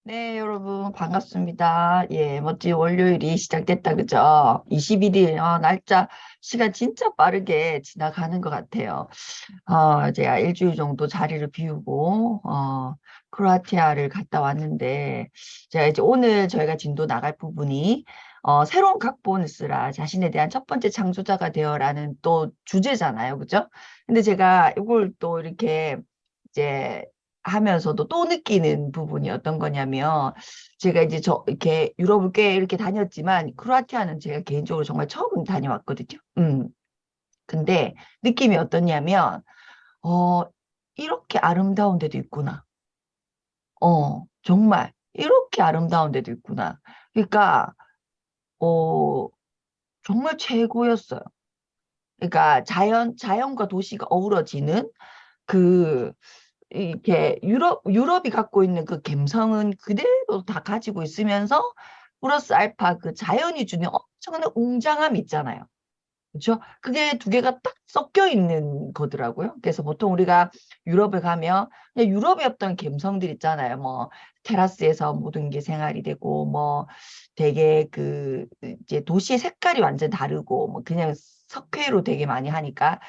네, 여러분, 반갑습니다. 예, 멋진 월요일이 시작됐다, 그죠? 21일, 날짜, 시간 진짜 빠르게 지나가는 것 같아요. 제가 일주일 정도 자리를 비우고, 크로아티아를 갔다 왔는데, 제가 이제 오늘 저희가 진도 나갈 부분이, 새로운 각본을 쓰라, 자신에 대한 첫 번째 창조자가 되어라는 또 주제잖아요, 그죠? 근데 제가 이걸 또 이렇게, 이제, 하면서도 또 느끼는 부분이 어떤 거냐면, 제가 이제 이렇게 유럽을 꽤 이렇게 다녔지만, 크로아티아는 제가 개인적으로 정말 처음 다녀왔거든요. 근데 느낌이 어떠냐면, 어, 이렇게 아름다운 데도 있구나. 정말 이렇게 아름다운 데도 있구나. 그러니까 어, 정말 최고였어요. 그러니까 자연과 도시가 어우러지는 그 이렇게 유럽이 갖고 있는 그 감성은 그대로 다 가지고 있으면서 플러스 알파 그 자연이 주는 엄청난 웅장함이 있잖아요. 그렇죠? 그게 두 개가 딱 섞여 있는 거더라고요. 그래서 보통 우리가 유럽에 가면 그냥 유럽의 어떤 감성들 있잖아요. 뭐 테라스에서 모든 게 생활이 되고 뭐 되게 그 이제 도시의 색깔이 완전 다르고 뭐 그냥 석회로 되게 많이 하니까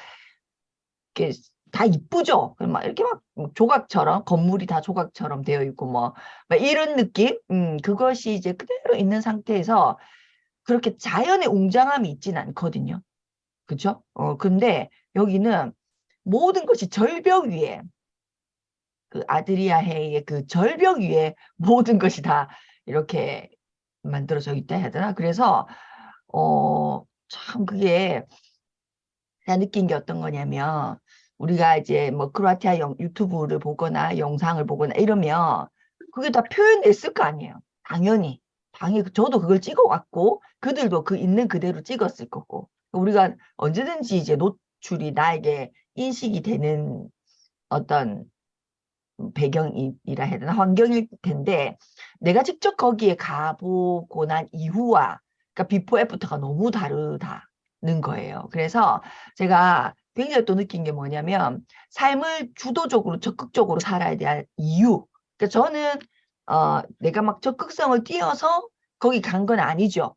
이게 다 이쁘죠. 막 이렇게 막 조각처럼 건물이 다 조각처럼 되어 있고 뭐 막 이런 느낌. 그것이 이제 그대로 있는 상태에서 그렇게 자연의 웅장함이 있진 않거든요. 그죠? 근데 여기는 모든 것이 절벽 위에, 그 아드리아해의 그 절벽 위에 모든 것이 다 이렇게 만들어져 있다 해야 되나? 그래서, 참 그게 제가 느낀 게 어떤 거냐면, 우리가 이제 뭐 크로아티아 유튜브를 보거나 영상을 보거나 이러면 그게 다 표현됐을 거 아니에요. 당연히. 당연히 저도 그걸 찍어왔고, 그들도 그 있는 그대로 찍었을 거고. 우리가 언제든지 이제 노출이 나에게 인식이 되는 어떤 배경이라 해야 되나 환경일 텐데 내가 직접 거기에 가보고 난 이후와 그러니까 비포 애프터가 너무 다르다는 거예요. 그래서 제가 굉장히 또 느낀 게 뭐냐면 삶을 주도적으로 적극적으로 살아야 될 이유. 그러니까 저는 내가 막 적극성을 띄어서 거기 간 건 아니죠.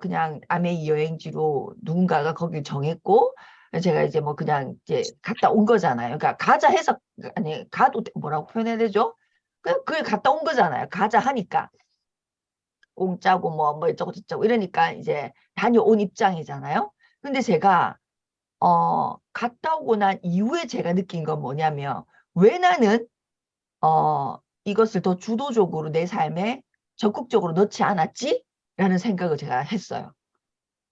그냥 아메이 여행지로 누군가가 거길 정했고, 제가 이제 뭐 그냥 이제 갔다 온 거잖아요. 그러니까 가자 해서, 아니, 뭐라고 표현해야 되죠? 그냥 그걸 갔다 온 거잖아요. 가자 하니까. 공짜고 뭐 이쩌고 저쩌고 이러니까 이제 다녀온 입장이잖아요. 근데 제가, 갔다 오고 난 이후에 제가 느낀 건 뭐냐면, 왜 나는, 이것을 더 주도적으로 내 삶에 적극적으로 넣지 않았지? 라는 생각을 제가 했어요.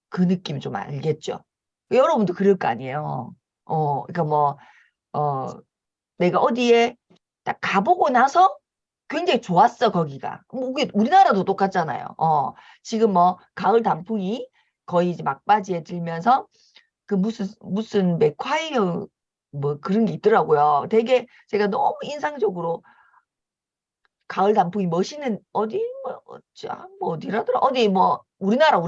그 느낌 좀 알겠죠? 여러분도 그럴 거 아니에요. 그러니까 뭐, 어, 내가 어디에 딱 가보고 나서 굉장히 좋았어, 거기가. 뭐, 이게 우리나라도 똑같잖아요. 지금 뭐, 가을 단풍이 거의 이제 막바지에 들면서 그 무슨 맥콰이어 뭐 그런 게 있더라고요. 되게 제가 너무 인상적으로 가을 단풍이 멋있는 어디 뭐 어디라더라 어디 뭐 우리나라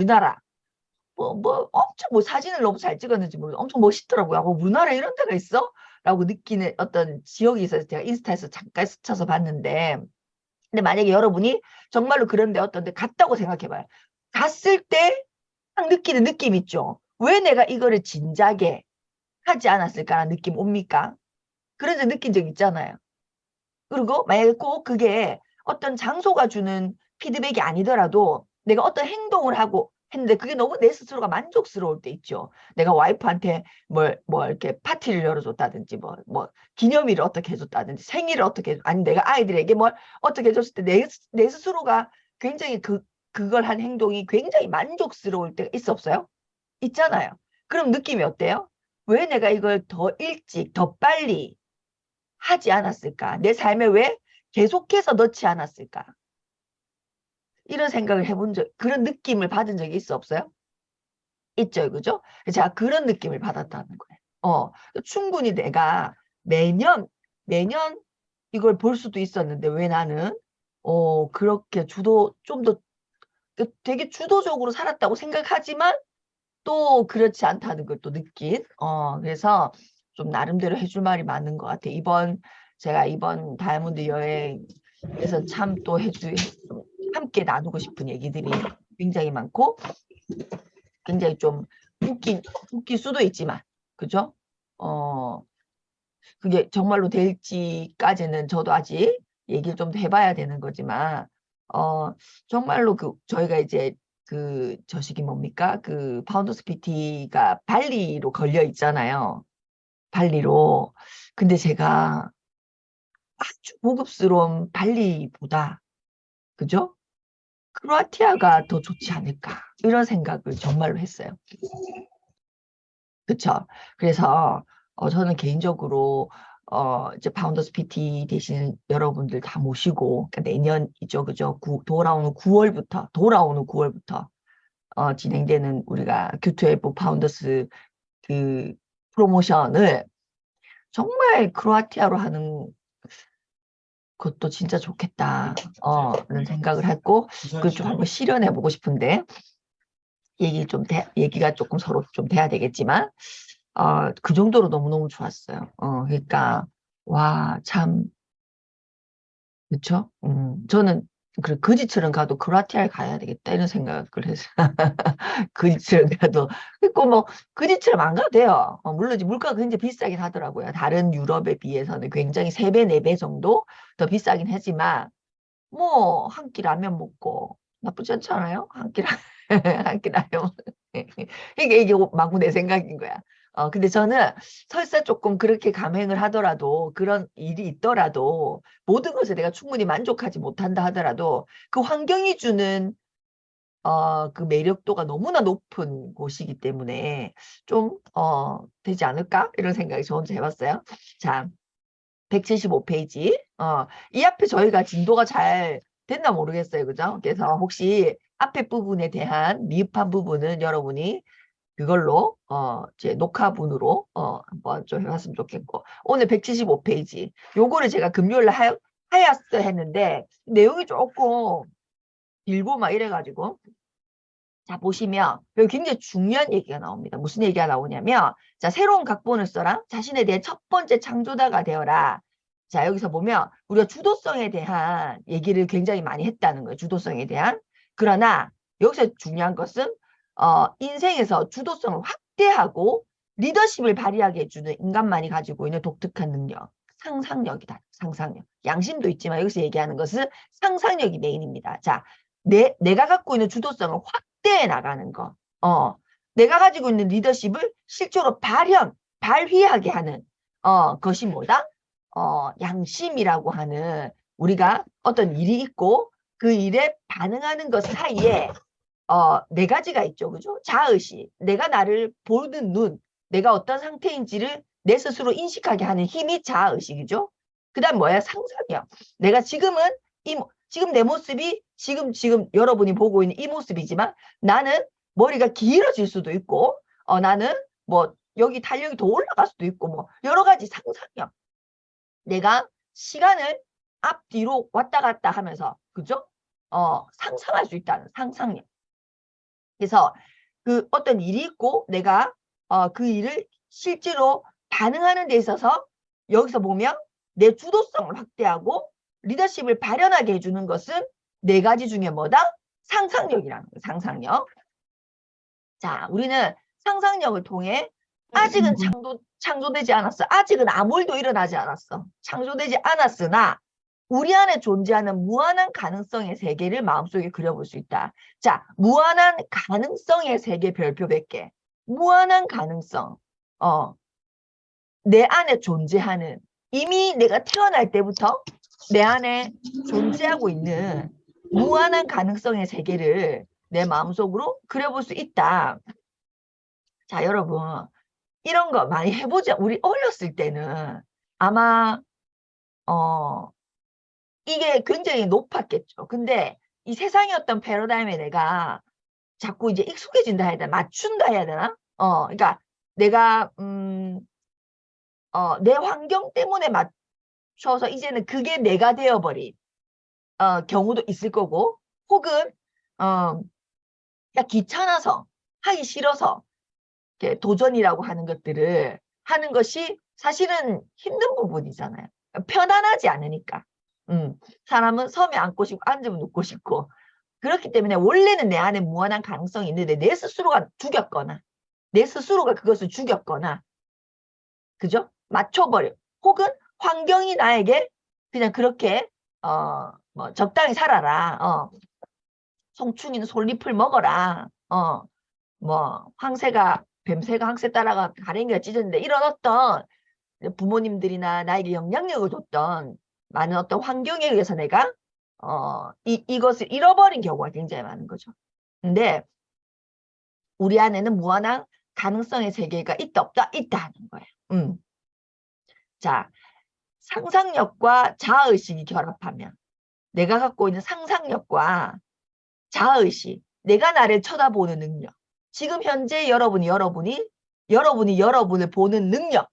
엄청 뭐 사진을 너무 잘 찍었는지 모르겠어. 엄청 멋있더라고요. 우리나라에 이런 데가 있어? 라고 느끼는 어떤 지역이 있어서 제가 인스타에서 잠깐 스쳐서 봤는데, 근데 만약에 여러분이 정말로 그런데 어떤 데 갔다고 생각해봐요. 갔을 때 딱 느끼는 느낌 있죠? 왜 내가 이거를 진작에 하지 않았을까라는 느낌 옵니까? 그런 적 느낀 적 있잖아요. 그리고 만약에 꼭 그게 어떤 장소가 주는 피드백이 아니더라도 내가 어떤 행동을 하고 했는데 그게 너무 내 스스로가 만족스러울 때 있죠. 내가 와이프한테 뭐 이렇게 파티를 열어줬다든지 뭐 기념일을 어떻게 해줬다든지 생일을 어떻게 아니 내가 아이들에게 뭘 어떻게 해줬을 때 내 스스로가 굉장히 그걸 한 행동이 굉장히 만족스러울 때가 있어 없어요? 있잖아요. 그럼 느낌이 어때요? 왜 내가 이걸 더 일찍, 더 빨리 하지 않았을까? 내 삶에 왜 계속해서 넣지 않았을까? 이런 생각을 해본 그런 느낌을 받은 적이 있어 없어요? 있죠, 그죠? 제가 그런 느낌을 받았다는 거예요. 충분히 내가 매년 이걸 볼 수도 있었는데 왜 나는, 그렇게 좀 더 되게 주도적으로 살았다고 생각하지만 또 그렇지 않다는 걸 또 느낀, 그래서 좀 나름대로 해줄 말이 많은 것 같아요. 제가 이번 다이아몬드 여행 그래서 참 또 함께 나누고 싶은 얘기들이 굉장히 많고 굉장히 좀 웃길 수도 있지만 그죠? 그게 정말로 될지까지는 저도 아직 얘기를 좀 더 해봐야 되는 거지만 정말로 저희가 이제 저식이 뭡니까? 파운더스 PT가 발리로 걸려 있잖아요. 발리로. 근데 제가 아주 고급스러운 발리보다 그죠? 크로아티아가 더 좋지 않을까 이런 생각을 정말로 했어요. 그쵸? 그래서 저는 개인적으로 이제 파운더스 PT 되시는 여러분들 다 모시고 그러니까 내년이죠, 그죠? 돌아오는 9월부터 진행되는 우리가 q2f 파운더스 그 프로모션을 정말 크로아티아로 하는 것도 진짜 좋겠다. 는 생각을 했고 그걸 좀 한번 실현해 보고 싶은데 얘기가 조금 서로 좀 돼야 되겠지만 그 정도로 너무너무 좋았어요. 그러니까 와, 참 그쵸? 저는 그지처럼 가도 크로아티아에 가야 되겠다 이런 생각을 해서 그지처럼 가도 그리고 뭐 그지처럼 안 가도 돼요. 물론 이제 물가가 굉장히 비싸긴 하더라고요. 다른 유럽에 비해서는 굉장히 3배, 4배 정도 더 비싸긴 하지만 뭐 한 끼 라면 먹고 나쁘지 않잖아요. 한 끼 한 끼 라면 이게 마구 내 생각인 거야. 근데 저는 설사 조금 그렇게 감행을 하더라도 그런 일이 있더라도 모든 것에 내가 충분히 만족하지 못한다 하더라도 그 환경이 주는 그 매력도가 너무나 높은 곳이기 때문에 좀 되지 않을까 이런 생각이 저 혼자 해봤어요. 자, 175페이지. 이 앞에 저희가 진도가 잘 됐나 모르겠어요. 그죠? 그래서 혹시 앞에 부분에 대한 미흡한 부분은 여러분이 그걸로 제 녹화분으로 한번 좀 해봤으면 좋겠고 오늘 175페이지 요거를 제가 금요일에 하였어 했는데 내용이 조금 길고 막 이래가지고 자 보시면 여기 굉장히 중요한 얘기가 나옵니다. 무슨 얘기가 나오냐면 자 새로운 각본을 써라. 자신에 대해 첫 번째 창조자가 되어라. 자 여기서 보면 우리가 주도성에 대한 얘기를 굉장히 많이 했다는 거예요. 주도성에 대한. 그러나 여기서 중요한 것은 인생에서 주도성을 확대하고 리더십을 발휘하게 해주는 인간만이 가지고 있는 독특한 능력. 상상력이다. 상상력. 양심도 있지만 여기서 얘기하는 것은 상상력이 메인입니다. 자, 내가 갖고 있는 주도성을 확대해 나가는 거. 내가 가지고 있는 리더십을 실제로 발휘하게 하는 것이 뭐다? 양심이라고 하는 우리가 어떤 일이 있고 그 일에 반응하는 것 사이에 네 가지가 있죠. 그죠? 자의식, 내가 나를 보는 눈, 내가 어떤 상태인지를 내 스스로 인식하게 하는 힘이 자의식이죠. 그 다음 뭐야? 상상력. 내가 지금은 지금 내 모습이 지금 여러분이 보고 있는 이 모습이지만 나는 머리가 길어질 수도 있고 나는 뭐 여기 탄력이 더 올라갈 수도 있고 뭐 여러 가지 상상력. 내가 시간을 앞뒤로 왔다 갔다 하면서 그죠? 상상할 수 있다는 상상력. 그래서 그 어떤 일이 있고 내가 그 일을 실제로 반응하는 데 있어서 여기서 보면 내 주도성을 확대하고 리더십을 발현하게 해주는 것은 네 가지 중에 뭐다? 상상력이라는 거예요. 상상력. 자, 우리는 상상력을 통해 아직은 창조되지 않았어. 아직은 아무 일도 일어나지 않았어. 창조되지 않았으나 우리 안에 존재하는 무한한 가능성의 세계를 마음속에 그려볼 수 있다. 자, 무한한 가능성의 세계 별표 100개. 무한한 가능성. 내 안에 존재하는 이미 내가 태어날 때부터 내 안에 존재하고 있는 무한한 가능성의 세계를 내 마음속으로 그려볼 수 있다. 자, 여러분 이런 거 많이 해보자. 우리 어렸을 때는 아마 이게 굉장히 높았겠죠. 근데 이 세상의 어떤 패러다임에 내가 자꾸 이제 익숙해진다 해야 되나? 맞춘다 해야 되나? 그러니까 내가 내 환경 때문에 맞춰서 이제는 그게 내가 되어버린 경우도 있을 거고 혹은 야 귀찮아서 하기 싫어서 도전이라고 하는 것들을 하는 것이 사실은 힘든 부분이잖아요. 편안하지 않으니까. 사람은 서면 앉고 싶고 앉으면 눕고 싶고. 그렇기 때문에 원래는 내 안에 무한한 가능성이 있는데 내 스스로가 죽였거나 내 스스로가 그것을 죽였거나 그죠? 맞춰버려. 혹은 환경이 나에게 그냥 그렇게 뭐 적당히 살아라. 송충이는 솔잎을 먹어라. 뭐 황새가 뱀새가 황새 따라가 가랭이가 찢었는데 이런 어떤 부모님들이나 나에게 영향력을 줬던 많은 어떤 환경에 의해서 내가 이것을 잃어버린 경우가 굉장히 많은 거죠. 근데 우리 안에는 무한한 가능성의 세계가 있다 없다 있다 하는 거예요. 자, 상상력과 자아의식이 결합하면 내가 갖고 있는 상상력과 자아의식, 내가 나를 쳐다보는 능력, 지금 현재 여러분이 여러분을 보는 능력,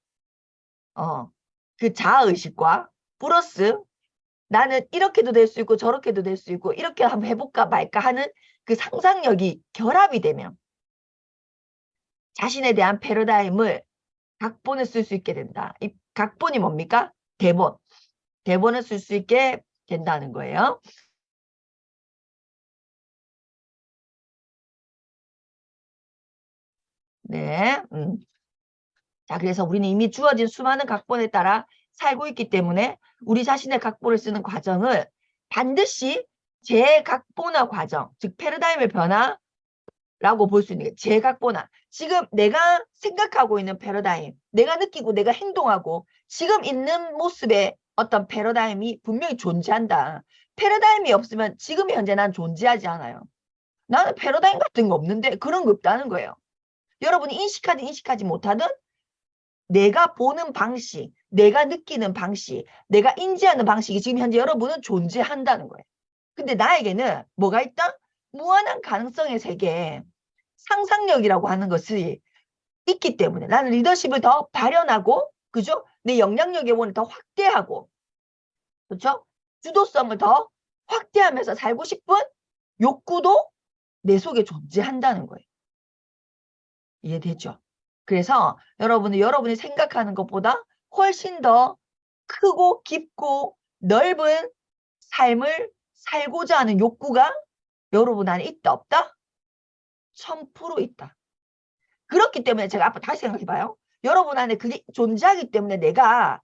그 자아의식과 플러스 나는 이렇게도 될 수 있고 저렇게도 될 수 있고 이렇게 한번 해볼까 말까 하는 그 상상력이 결합이 되면 자신에 대한 패러다임을 각본을 쓸 수 있게 된다. 이 각본이 뭡니까? 대본. 대본을 쓸 수 있게 된다는 거예요. 네. 자, 그래서 우리는 이미 주어진 수많은 각본에 따라 살고 있기 때문에 우리 자신의 각본을 쓰는 과정을 반드시 재각본화 과정, 즉 패러다임의 변화라고 볼 수 있는 게 재각본화. 지금 내가 생각하고 있는 패러다임, 내가 느끼고 내가 행동하고 지금 있는 모습의 어떤 패러다임이 분명히 존재한다. 패러다임이 없으면 지금 현재 난 존재하지 않아요. 나는 패러다임 같은 거 없는데 그런 거 없다는 거예요. 여러분이 인식하든 인식하지 못하든 내가 보는 방식, 내가 느끼는 방식, 내가 인지하는 방식이 지금 현재 여러분은 존재한다는 거예요. 근데 나에게는 뭐가 있다? 무한한 가능성의 세계에 상상력이라고 하는 것이 있기 때문에 나는 리더십을 더 발현하고, 그죠? 내 영향력의 원을 더 확대하고, 그렇죠? 주도성을 더 확대하면서 살고 싶은 욕구도 내 속에 존재한다는 거예요. 이해되죠? 그래서 여러분이 생각하는 것보다 훨씬 더 크고 깊고 넓은 삶을 살고자 하는 욕구가 여러분 안에 있다 없다? 1000% 있다. 그렇기 때문에 제가 앞으로 다시 생각해봐요. 여러분 안에 그게 존재하기 때문에 내가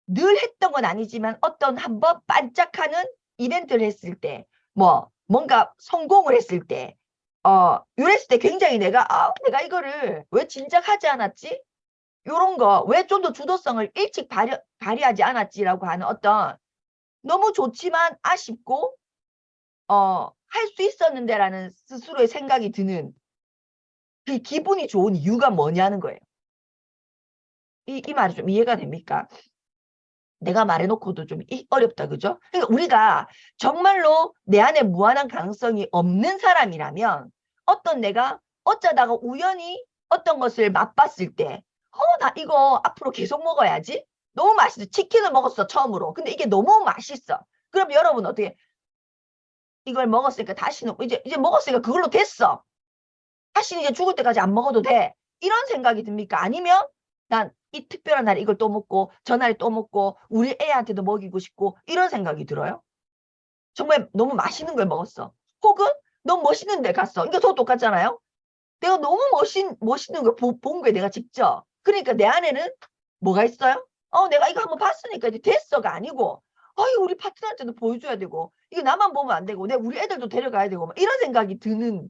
늘 했던 건 아니지만 어떤 한번 반짝하는 이벤트를 했을 때, 뭔가 성공을 했을 때, 이랬을 때 굉장히 내가 이거를 왜 진작 하지 않았지? 요런 거, 왜 좀 더 주도성을 일찍 발휘하지 않았지라고 하는 어떤 너무 좋지만 아쉽고, 할 수 있었는데라는 스스로의 생각이 드는 그 기분이 좋은 이유가 뭐냐는 거예요. 이 말이 좀 이해가 됩니까? 내가 말해놓고도 좀 어렵다, 그죠? 그러니까 우리가 정말로 내 안에 무한한 가능성이 없는 사람이라면 내가 어쩌다가 우연히 어떤 것을 맛봤을 때, 나 이거 앞으로 계속 먹어야지? 너무 맛있어. 치킨을 먹었어, 처음으로. 근데 이게 너무 맛있어. 그럼 여러분 어떻게, 이걸 먹었으니까 다시는, 이제 먹었으니까 그걸로 됐어. 다시는 이제 죽을 때까지 안 먹어도 돼. 이런 생각이 듭니까? 아니면 난 이 특별한 날에 이걸 또 먹고 전날에 또 먹고 우리 애한테도 먹이고 싶고 이런 생각이 들어요. 정말 너무 맛있는 걸 먹었어. 혹은 너무 멋있는 데 갔어. 그러니까 저 똑같잖아요. 내가 너무 멋있는 걸 본 거야, 내가 직접. 그러니까 내 안에는 뭐가 있어요? 내가 이거 한번 봤으니까 이제 됐어가 아니고, 우리 파트너한테도 보여줘야 되고, 이거 나만 보면 안 되고, 우리 애들도 데려가야 되고, 이런 생각이 드는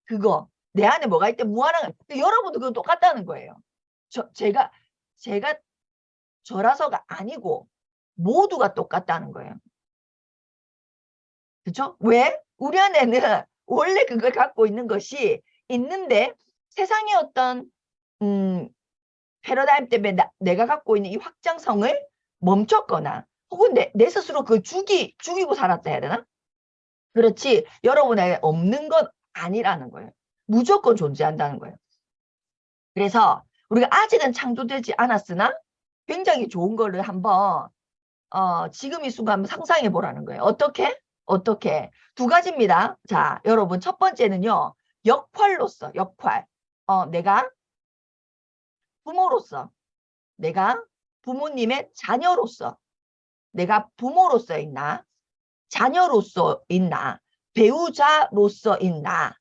그거. 내 안에 뭐가 있대? 무한한. 여러분도 그거 똑같다는 거예요. 제가 저라서가 아니고 모두가 똑같다는 거예요. 그죠? 왜? 우리 안에는 원래 그걸 갖고 있는 것이 있는데 세상의 어떤 패러다임 때문에 내가 갖고 있는 이 확장성을 멈췄거나 혹은 내 스스로 그걸 죽이고 살았다 해야 되나? 그렇지 여러분에게 없는 건 아니라는 거예요. 무조건 존재한다는 거예요. 그래서 우리가 아직은 창조되지 않았으나 굉장히 좋은 거를 한번 지금 이 순간 한번 상상해 보라는 거예요. 어떻게? 두 가지입니다. 자, 여러분 첫 번째는요. 역할. 내가 부모로서, 내가 부모님의 자녀로서 내가 부모로서 있나? 자녀로서 있나? 배우자로서 있나?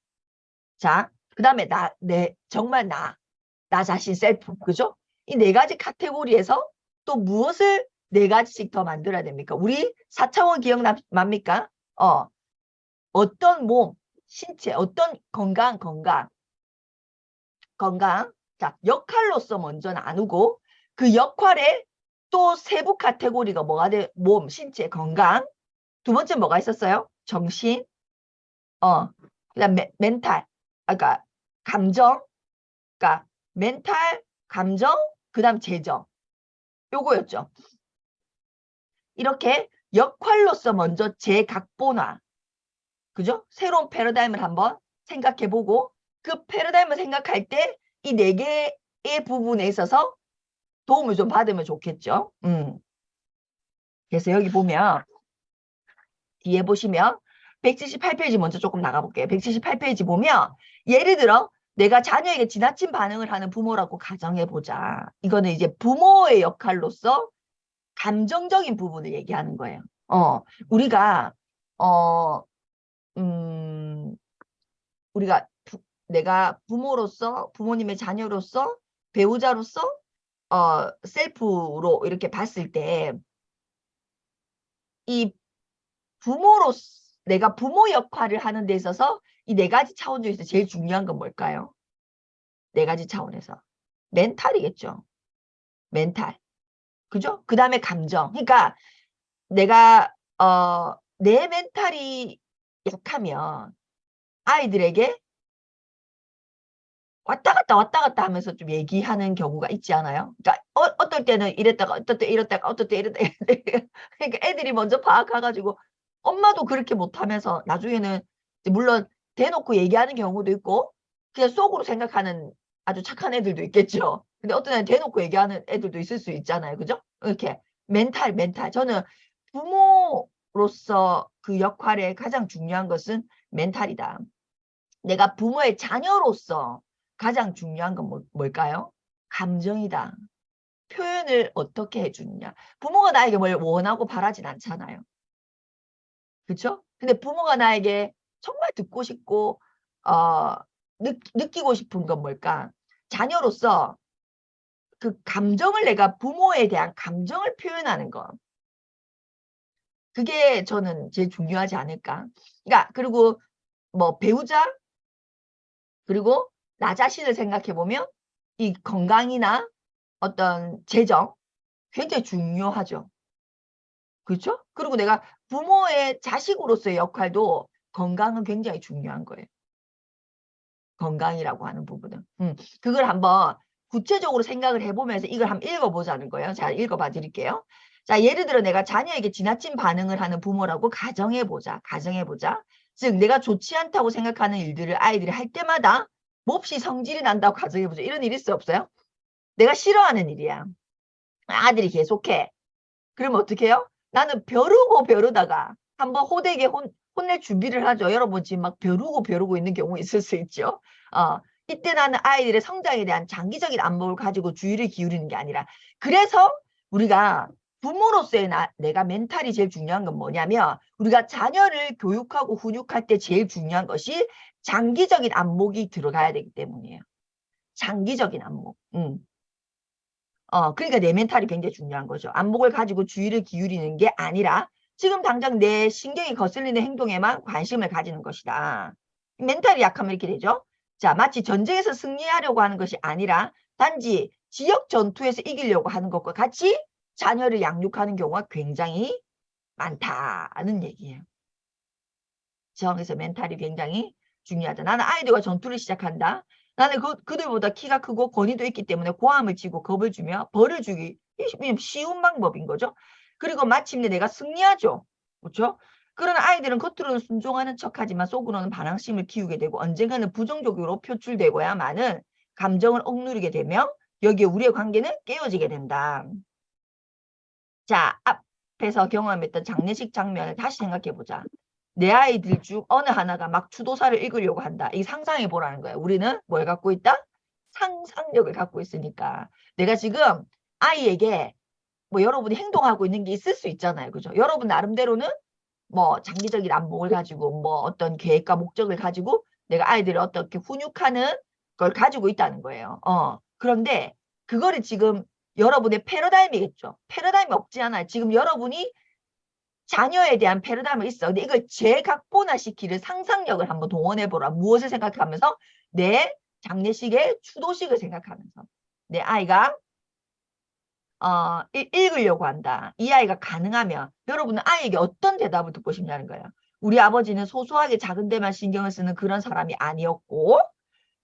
자, 그 다음에 정말 나 자신 셀프, 그죠? 이 네 가지 카테고리에서 또 무엇을 네 가지씩 더 만들어야 됩니까? 우리 4차원 기억납니까? 어떤 몸, 신체, 어떤 건강. 자, 역할로서 먼저 나누고 그 역할에 또 세부 카테고리가 뭐가 돼? 몸, 신체, 건강. 두 번째 뭐가 있었어요? 정신, 그다음 멘탈, 그러니까 감정, 그러니까 멘탈, 감정, 그다음 재정. 요거였죠. 이렇게 역할로서 먼저 재각본화, 그죠? 새로운 패러다임을 한번 생각해보고 그 패러다임을 생각할 때 이 네 개의 부분에 있어서 도움을 좀 받으면 좋겠죠. 그래서 여기 보면 뒤에 보시면 178페이지 먼저 조금 나가볼게요. 178페이지 보면 예를 들어 내가 자녀에게 지나친 반응을 하는 부모라고 가정해보자. 이거는 이제 부모의 역할로서 감정적인 부분을 얘기하는 거예요. 우리가 음, 우리가 내가 부모로서 부모님의 자녀로서 배우자로서 셀프로 이렇게 봤을 때 이 내가 부모 역할을 하는 데 있어서 이 네 가지 차원 중에서 제일 중요한 건 뭘까요? 네 가지 차원에서 멘탈이겠죠. 멘탈. 그죠? 그 다음에 감정. 그러니까 내가 내 멘탈이 약하면 아이들에게 왔다 갔다 하면서 좀 얘기하는 경우가 있지 않아요? 그러니까 어떨 때는 이랬다가 어떨 때 이랬다가 어떨 때 이랬다가 그러니까 애들이 먼저 파악해가지고 엄마도 그렇게 못하면서 나중에는 물론 대놓고 얘기하는 경우도 있고 그냥 속으로 생각하는 아주 착한 애들도 있겠죠. 근데 어떤 애는 대놓고 얘기하는 애들도 있을 수 있잖아요. 그죠? 이렇게 멘탈. 저는 부모로서 그 역할에 가장 중요한 것은 멘탈이다. 내가 부모의 자녀로서 가장 중요한 건 뭘까요? 감정이다. 표현을 어떻게 해주느냐. 부모가 나에게 뭘 원하고 바라진 않잖아요. 그렇죠? 근데 부모가 나에게 정말 듣고 싶고 느끼고 싶은 건 뭘까? 자녀로서 그 감정을 내가 부모에 대한 감정을 표현하는 거. 그게 저는 제일 중요하지 않을까. 그러니까 그리고 뭐 배우자 그리고 나 자신을 생각해보면 이 건강이나 어떤 재정 굉장히 중요하죠. 그렇죠? 그리고 내가 부모의 자식으로서의 역할도 건강은 굉장히 중요한 거예요. 건강이라고 하는 부분은. 그걸 한번 구체적으로 생각을 해보면서 이걸 한번 읽어보자는 거예요. 자, 읽어봐 드릴게요. 자, 예를 들어 내가 자녀에게 지나친 반응을 하는 부모라고 가정해보자. 즉 내가 좋지 않다고 생각하는 일들을 아이들이 할 때마다 몹시 성질이 난다고 가정해보자. 이런 일 있어 없어요? 내가 싫어하는 일이야. 아들이 계속해. 그러면 어떻게 해요? 나는 벼르다가 한번 호되게 혼낼 준비를 하죠. 여러분 지금 막 벼르고 있는 경우 있을 수 있죠. 이때 나는 아이들의 성장에 대한 장기적인 안목을 가지고 주의를 기울이는 게 아니라 그래서 우리가 부모로서의 내가 멘탈이 제일 중요한 건 뭐냐면 우리가 자녀를 교육하고 훈육할 때 제일 중요한 것이 장기적인 안목이 들어가야 되기 때문이에요. 장기적인 안목. 그러니까 내 멘탈이 굉장히 중요한 거죠. 안목을 가지고 주의를 기울이는 게 아니라 지금 당장 내 신경이 거슬리는 행동에만 관심을 가지는 것이다. 멘탈이 약하면 이렇게 되죠. 자, 마치 전쟁에서 승리하려고 하는 것이 아니라 단지 지역 전투에서 이기려고 하는 것과 같이 자녀를 양육하는 경우가 굉장히 많다는 얘기예요. 그래서 멘탈이 굉장히 중요하다. 나는 아이들과 전투를 시작한다. 나는 그들보다 키가 크고 권위도 있기 때문에 고함을 치고 겁을 주며 벌을 주기 쉬운 방법인 거죠. 그리고 마침내 내가 승리하죠. 그렇죠? 그런 아이들은 겉으로는 순종하는 척하지만 속으로는 반항심을 키우게 되고 언젠가는 부정적으로 표출되고야만은 감정을 억누르게 되며 여기에 우리의 관계는 깨어지게 된다. 자, 앞에서 경험했던 장례식 장면을 다시 생각해보자. 내 아이들 중 어느 하나가 막 추도사를 읽으려고 한다. 이 상상해 보라는 거야. 우리는 뭘 갖고 있다? 상상력을 갖고 있으니까. 내가 지금 아이에게 뭐 여러분이 행동하고 있는 게 있을 수 있잖아요. 그죠? 여러분 나름대로는 뭐 장기적인 안목을 가지고 뭐 어떤 계획과 목적을 가지고 내가 아이들을 어떻게 훈육하는 걸 가지고 있다는 거예요. 그런데 그거를 지금 여러분의 패러다임이겠죠. 패러다임이 없지 않아요. 지금 여러분이 자녀에 대한 패러다임이 있어. 근데 이걸 재각본화시키는 상상력을 한번 동원해보라. 무엇을 생각하면서? 내 장례식의 추도식을 생각하면서. 내 아이가 읽으려고 한다. 이 아이가 가능하면 여러분은 아이에게 어떤 대답을 듣고 싶냐는 거예요. 우리 아버지는 소소하게 작은 데만 신경을 쓰는 그런 사람이 아니었고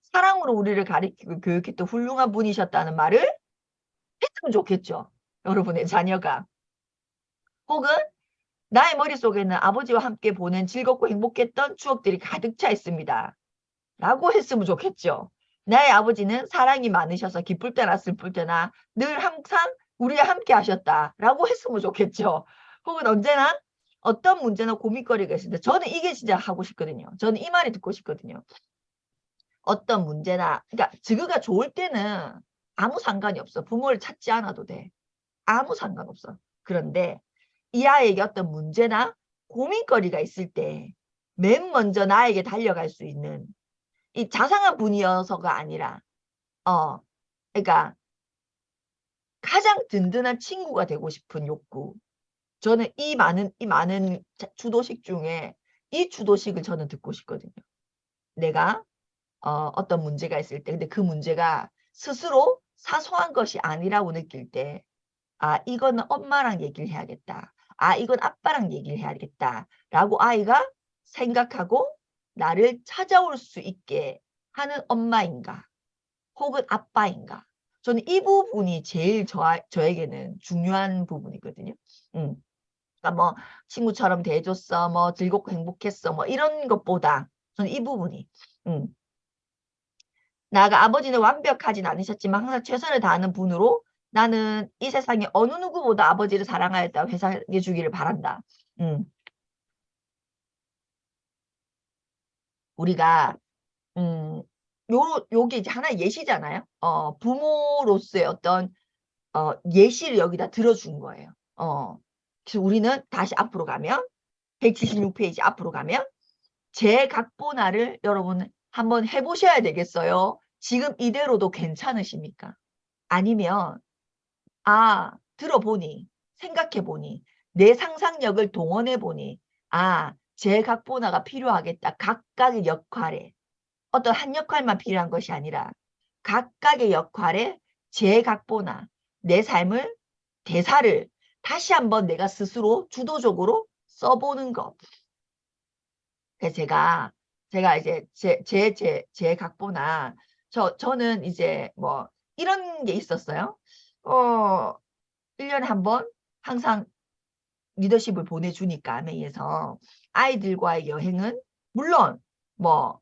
사랑으로 우리를 가르치고 교육했던 훌륭한 분이셨다는 말을 했으면 좋겠죠. 여러분의 자녀가. 혹은 나의 머릿속에는 아버지와 함께 보낸 즐겁고 행복했던 추억들이 가득 차 있습니다. 라고 했으면 좋겠죠. 나의 아버지는 사랑이 많으셔서 기쁠 때나 슬플 때나 늘 항상 우리와 함께 하셨다. 라고 했으면 좋겠죠. 혹은 언제나 어떤 문제나 고민거리가 있을 때 저는 이게 진짜 하고 싶거든요. 저는 이 말이 듣고 싶거든요. 어떤 문제나 그러니까 지그가 좋을 때는 아무 상관이 없어. 부모를 찾지 않아도 돼. 아무 상관없어. 그런데 이 아이에게 어떤 문제나 고민거리가 있을 때 맨 먼저 나에게 달려갈 수 있는 이 자상한 분이어서가 아니라 그러니까 가장 든든한 친구가 되고 싶은 욕구. 저는 이 많은 주도식 중에 이 주도식을 저는 듣고 싶거든요. 내가 어떤 문제가 있을 때 근데 그 문제가 스스로 사소한 것이 아니라고 느낄 때 이거는 엄마랑 얘기를 해야겠다. 이건 아빠랑 얘기를 해야겠다. 라고 아이가 생각하고 나를 찾아올 수 있게 하는 엄마인가 혹은 아빠인가. 저는 이 부분이 제일 저에게는 중요한 부분이거든요. 그러니까 뭐 친구처럼 대해줬어, 뭐 즐겁고 행복했어, 뭐 이런 것보다 저는 이 부분이 나가 아버지는 완벽하진 않으셨지만 항상 최선을 다하는 분으로 나는 이 세상에 어느 누구보다 아버지를 사랑하였다 회상해 주기를 바란다. 우리가 요게 이제 하나의 예시잖아요. 부모로서의 어떤 예시를 여기다 들어준 거예요. 그래서 우리는 다시 앞으로 가면 176페이지 앞으로 가면 재각본화를 여러분 한번 해보셔야 되겠어요. 지금 이대로도 괜찮으십니까? 아니면 들어보니 생각해보니 내 상상력을 동원해보니 재각본화가 필요하겠다. 각각의 역할에 어떤 한 역할만 필요한 것이 아니라 각각의 역할에 재각본화 내 삶을 대사를 다시 한번 내가 스스로 주도적으로 써보는 것. 그래서 제가 이제 제 각본화 저는 이제 뭐 이런 게 있었어요. 1년에 한 번 항상 리더십을 보내주니까 아메이에서 아이들과의 여행은 물론 뭐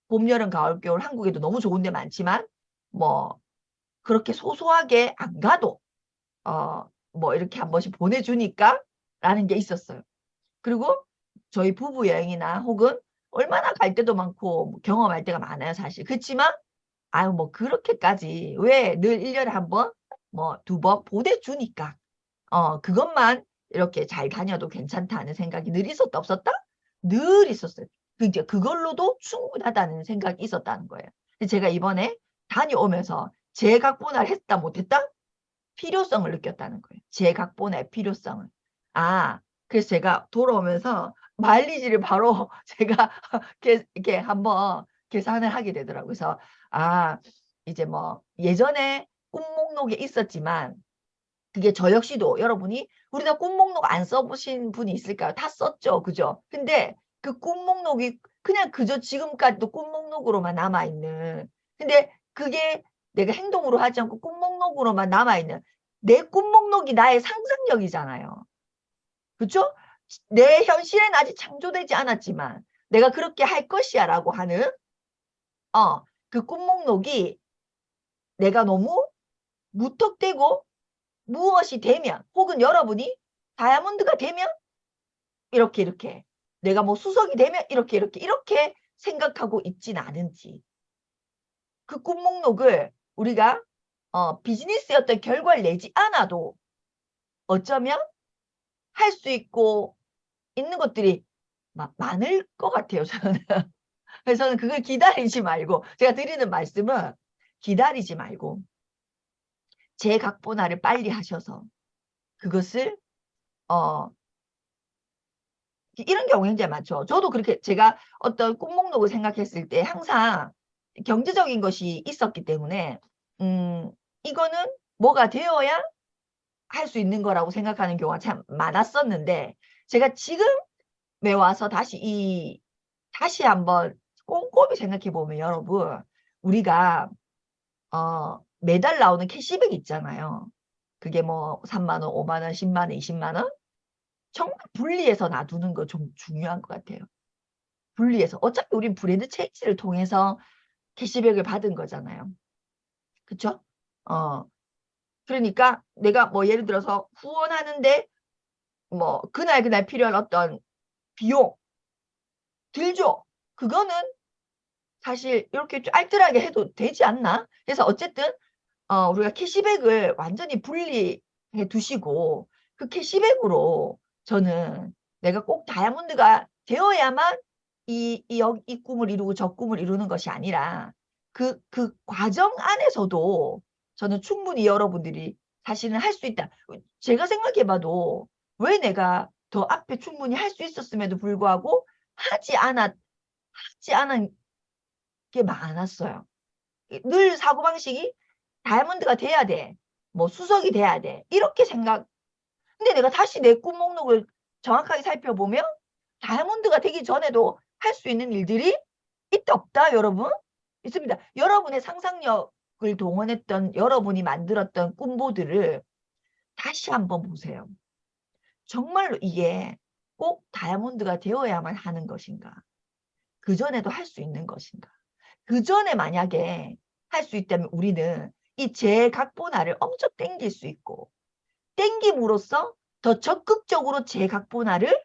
봄, 여름, 가을, 겨울 한국에도 너무 좋은 데 많지만 뭐 그렇게 소소하게 안 가도 뭐 이렇게 한 번씩 보내주니까 라는 게 있었어요. 그리고 저희 부부 여행이나 혹은 얼마나 갈 때도 많고 뭐 경험할 때가 많아요 사실. 그렇지만 뭐 그렇게까지 왜 늘 1년에 한 번 뭐 2번 보내주니까 그것만 이렇게 잘 다녀도 괜찮다는 생각이 늘 있었다 없었다? 늘 있었어요. 이제 그걸로도 충분하다는 생각이 있었다는 거예요. 제가 이번에 다녀오면서 재각본화를 했다 못했다? 필요성을 느꼈다는 거예요. 재각본화의 필요성을. 그래서 제가 돌아오면서 마일리지를 바로 제가 이렇게 한번 계산을 하게 되더라고요. 그래서 이제 뭐 예전에 꿈 목록에 있었지만 그게 저 역시도 여러분이 우리가 꿈 목록 안 써보신 분이 있을까요? 다 썼죠. 그죠? 근데 그 꿈 목록이 그냥 그저 지금까지도 꿈 목록으로만 남아있는 근데 그게 내가 행동으로 하지 않고 꿈 목록으로만 남아있는 내 꿈 목록이 나의 상상력이잖아요. 그렇죠? 내 현실은 아직 창조되지 않았지만 내가 그렇게 할 것이야 라고 하는 그 꿈 목록이 내가 너무 무턱대고 무엇이 되면 혹은 여러분이 다이아몬드가 되면 이렇게 내가 뭐 수석이 되면 이렇게 생각하고 있진 않은지 그 꿈 목록을 우리가 비즈니스의 어떤 결과를 내지 않아도 어쩌면 할 수 있고 있는 것들이 많을 것 같아요, 저는. 그래서 저는 그걸 기다리지 말고, 제가 드리는 말씀은 기다리지 말고 제 각본화를 빨리 하셔서 그것을 이런 경우 굉장히 많죠. 저도 그렇게 제가 어떤 꿈 목록을 생각했을 때 항상 경제적인 것이 있었기 때문에 이거는 뭐가 되어야 할 수 있는 거라고 생각하는 경우가 참 많았었는데, 제가 지금에 와서 다시 한번 꼼꼼히 생각해 보면, 여러분, 우리가 매달 나오는 캐시백 있잖아요. 그게 뭐 3만 원, 5만 원, 10만 원, 20만 원, 정말 분리해서 놔두는 거 좀 중요한 것 같아요. 분리해서. 어차피 우린 브랜드 체인지를 통해서 캐시백을 받은 거잖아요. 그쵸? 그러니까 내가 뭐 예를 들어서 후원하는데 뭐 그날 필요한 어떤 비용 들죠. 그거는 사실 이렇게 좀 알뜰하게 해도 되지 않나? 그래서 어쨌든 우리가 캐시백을 완전히 분리해 두시고 그 캐시백으로 저는 내가 꼭 다이아몬드가 되어야만 이 꿈을 이루고 저 꿈을 이루는 것이 아니라 그 과정 안에서도 저는 충분히 여러분들이 사실은 할 수 있다. 제가 생각해 봐도 왜 내가 더 앞에 충분히 할 수 있었음에도 불구하고 하지 않은 게 많았어요. 늘 사고방식이 다이아몬드가 돼야 돼. 뭐 수석이 돼야 돼. 이렇게 생각. 근데 내가 다시 내 꿈 목록을 정확하게 살펴보면 다이아몬드가 되기 전에도 할 수 있는 일들이 있다 없다, 여러분? 있습니다. 여러분의 상상력을 동원했던, 여러분이 만들었던 꿈보드를 다시 한번 보세요. 정말로 이게 꼭 다이아몬드가 되어야만 하는 것인가? 그전에도 할 수 있는 것인가? 그전에 만약에 할 수 있다면 우리는 이 제각본화를 엄청 땡길 수 있고, 땡김으로써 더 적극적으로 제각본화를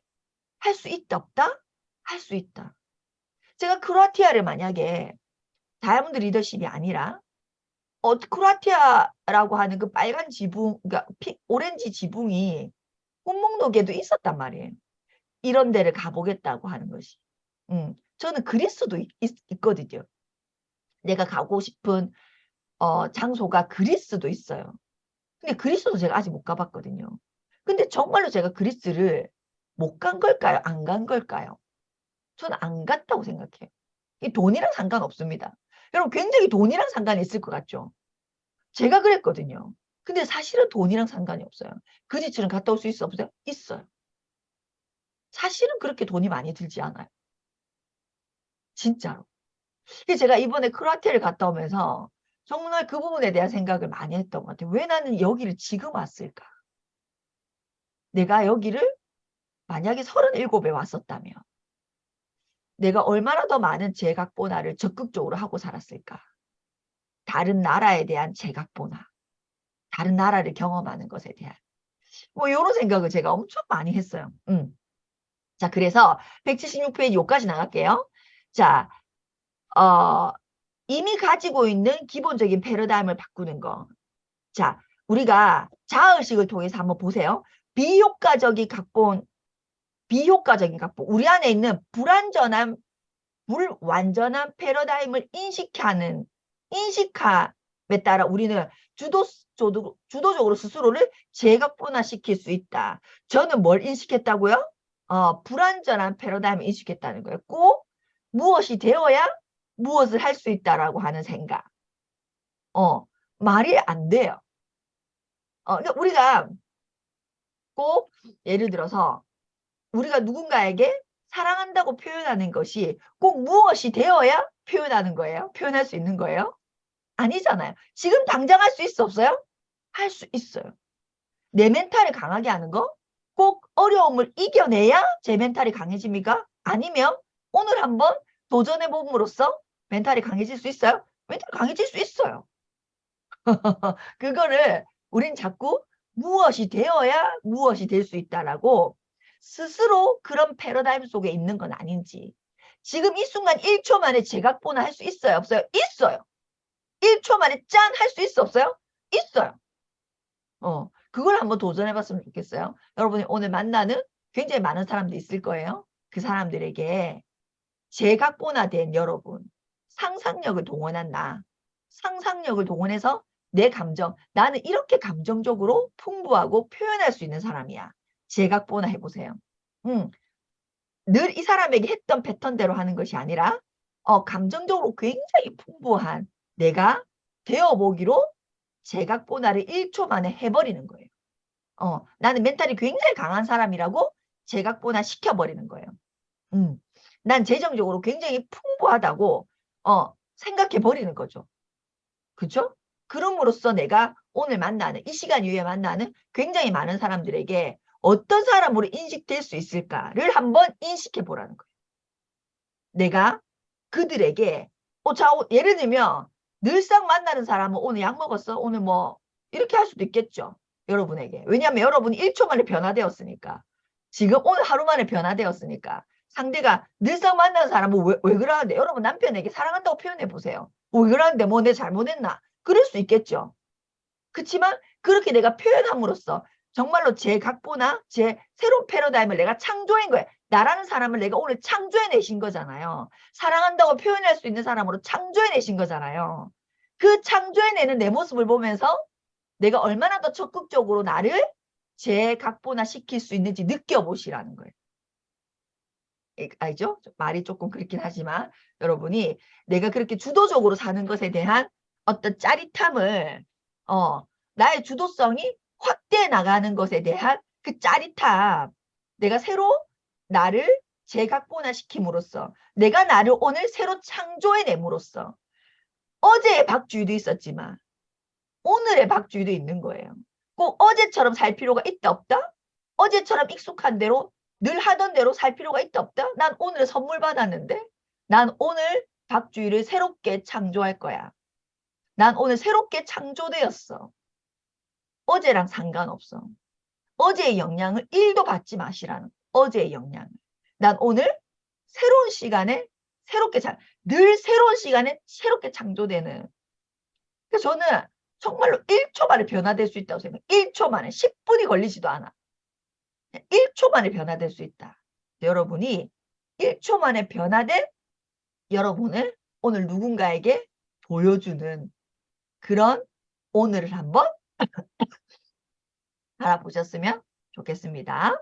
할 수 있다 없다? 할 수 있다. 제가 크로아티아를 만약에 다이아몬드 리더십이 아니라 크로아티아라고 하는 그 빨간 지붕, 그러니까 오렌지 지붕이 꿈목록에도 있었단 말이에요. 이런 데를 가보겠다고 하는 것이. 저는 그리스도 있거든요. 내가 가고 싶은 장소가 그리스도 있어요. 근데 그리스도 제가 아직 못 가봤거든요. 근데 정말로 제가 그리스를 못 간 걸까요? 안 간 걸까요? 저는 안 갔다고 생각해요. 이 돈이랑 상관없습니다. 여러분 굉장히 돈이랑 상관이 있을 것 같죠? 제가 그랬거든요. 근데 사실은 돈이랑 상관이 없어요. 그리스는 갔다 올 수 있어 없어요? 있어요. 사실은 그렇게 돈이 많이 들지 않아요. 진짜로. 제가 이번에 크로아티아를 갔다 오면서 정말 그 부분에 대한 생각을 많이 했던 것 같아요. 왜 나는 여기를 지금 왔을까? 내가 여기를 만약에 37에 왔었다면 내가 얼마나 더 많은 제각본화를 적극적으로 하고 살았을까? 다른 나라에 대한 제각본화, 다른 나라를 경험하는 것에 대한 뭐 이런 생각을 제가 엄청 많이 했어요. 자, 그래서 176페이지 요까지 나갈게요. 자, 이미 가지고 있는 기본적인 패러다임을 바꾸는 거. 자, 우리가 자의식을 통해서 한번 보세요. 비효과적인 각본. 우리 안에 있는 불완전한 패러다임을 인식함에 따라 우리는 주도적으로 스스로를 재각본화시킬 수 있다. 저는 뭘 인식했다고요? 불완전한 패러다임을 인식했다는 거예요. 꼭 무엇이 되어야 무엇을 할 수 있다라고 하는 생각. 말이 안 돼요. 그러니까 우리가 꼭 예를 들어서 우리가 누군가에게 사랑한다고 표현하는 것이 꼭 무엇이 되어야 표현하는 거예요? 표현할 수 있는 거예요? 아니잖아요. 지금 당장 할 수 있어 없어요? 할 수 있어요. 내 멘탈을 강하게 하는 거? 꼭 어려움을 이겨내야 제 멘탈이 강해집니까? 아니면 오늘 한번 도전해 봄으로써 멘탈이 강해질 수 있어요? 멘탈 강해질 수 있어요. 그거를 우린 자꾸 무엇이 되어야 무엇이 될 수 있다라고 스스로 그런 패러다임 속에 있는 건 아닌지. 지금 이 순간 1초 만에 제각본화 할 수 있어요? 없어요? 있어요. 1초 만에 짠 할 수 있어 없어요? 있어요. 그걸 한번 도전해봤으면 좋겠어요. 여러분이 오늘 만나는 굉장히 많은 사람들이 있을 거예요. 그 사람들에게 제각본화된 여러분, 상상력을 동원한 나, 상상력을 동원해서 내 감정, 나는 이렇게 감정적으로 풍부하고 표현할 수 있는 사람이야. 제각본화 해보세요. 늘 이 사람에게 했던 패턴대로 하는 것이 아니라 감정적으로 굉장히 풍부한 내가 되어보기로 제각본화를 1초 만에 해버리는 거예요. 나는 멘탈이 굉장히 강한 사람이라고 제각본화 시켜버리는 거예요. 난 재정적으로 굉장히 풍부하다고 생각해버리는 거죠. 그죠? 그럼으로써 내가 오늘 만나는, 이 시간 이후에 만나는 굉장히 많은 사람들에게 어떤 사람으로 인식될 수 있을까를 한번 인식해 보라는 거예요. 내가 그들에게 예를 들면 늘상 만나는 사람은 오늘 약 먹었어? 오늘 뭐 이렇게 할 수도 있겠죠. 여러분에게. 왜냐하면 여러분이 1초 만에 변화되었으니까. 지금 오늘 하루 만에 변화되었으니까. 상대가 늘상 만나는 사람은 왜 그러는데? 여러분 남편에게 사랑한다고 표현해 보세요. 왜 그러는데 뭐 내 잘못했나? 그럴 수 있겠죠. 그렇지만 그렇게 내가 표현함으로써 정말로 제 각보나 제 새로운 패러다임을 내가 창조한 거예요. 나라는 사람을 내가 오늘 창조해내신 거잖아요. 사랑한다고 표현할 수 있는 사람으로 창조해내신 거잖아요. 그 창조해내는 내 모습을 보면서 내가 얼마나 더 적극적으로 나를 재각본화 시킬 수 있는지 느껴보시라는 거예요. 알죠? 말이 조금 그렇긴 하지만 여러분이 내가 그렇게 주도적으로 사는 것에 대한 어떤 짜릿함을 나의 주도성이 확대해 나가는 것에 대한 그 짜릿함, 내가 새로 나를 재각본화 시킴으로써 내가 나를 오늘 새로 창조해냄으로써 어제의 박주희도 있었지만 오늘의 박주희도 있는 거예요. 꼭 어제처럼 살 필요가 있다 없다? 어제처럼 익숙한 대로 늘 하던 대로 살 필요가 있다 없다? 난 오늘 선물 받았는데 난 오늘 박주희를 새롭게 창조할 거야. 난 오늘 새롭게 창조되었어. 어제랑 상관없어. 어제의 영향을 1도 받지 마시라는 어제의 영향을. 난 오늘 새로운 시간에 늘 새로운 시간에 새롭게 창조되는. 그래서 저는 정말로 1초 만에 변화될 수 있다고 생각해요. 1초 만에 10분이 걸리지도 않아. 1초 만에 변화될 수 있다. 여러분이 1초 만에 변화된 여러분을 오늘 누군가에게 보여주는 그런 오늘을 한번 알아보셨으면 좋겠습니다.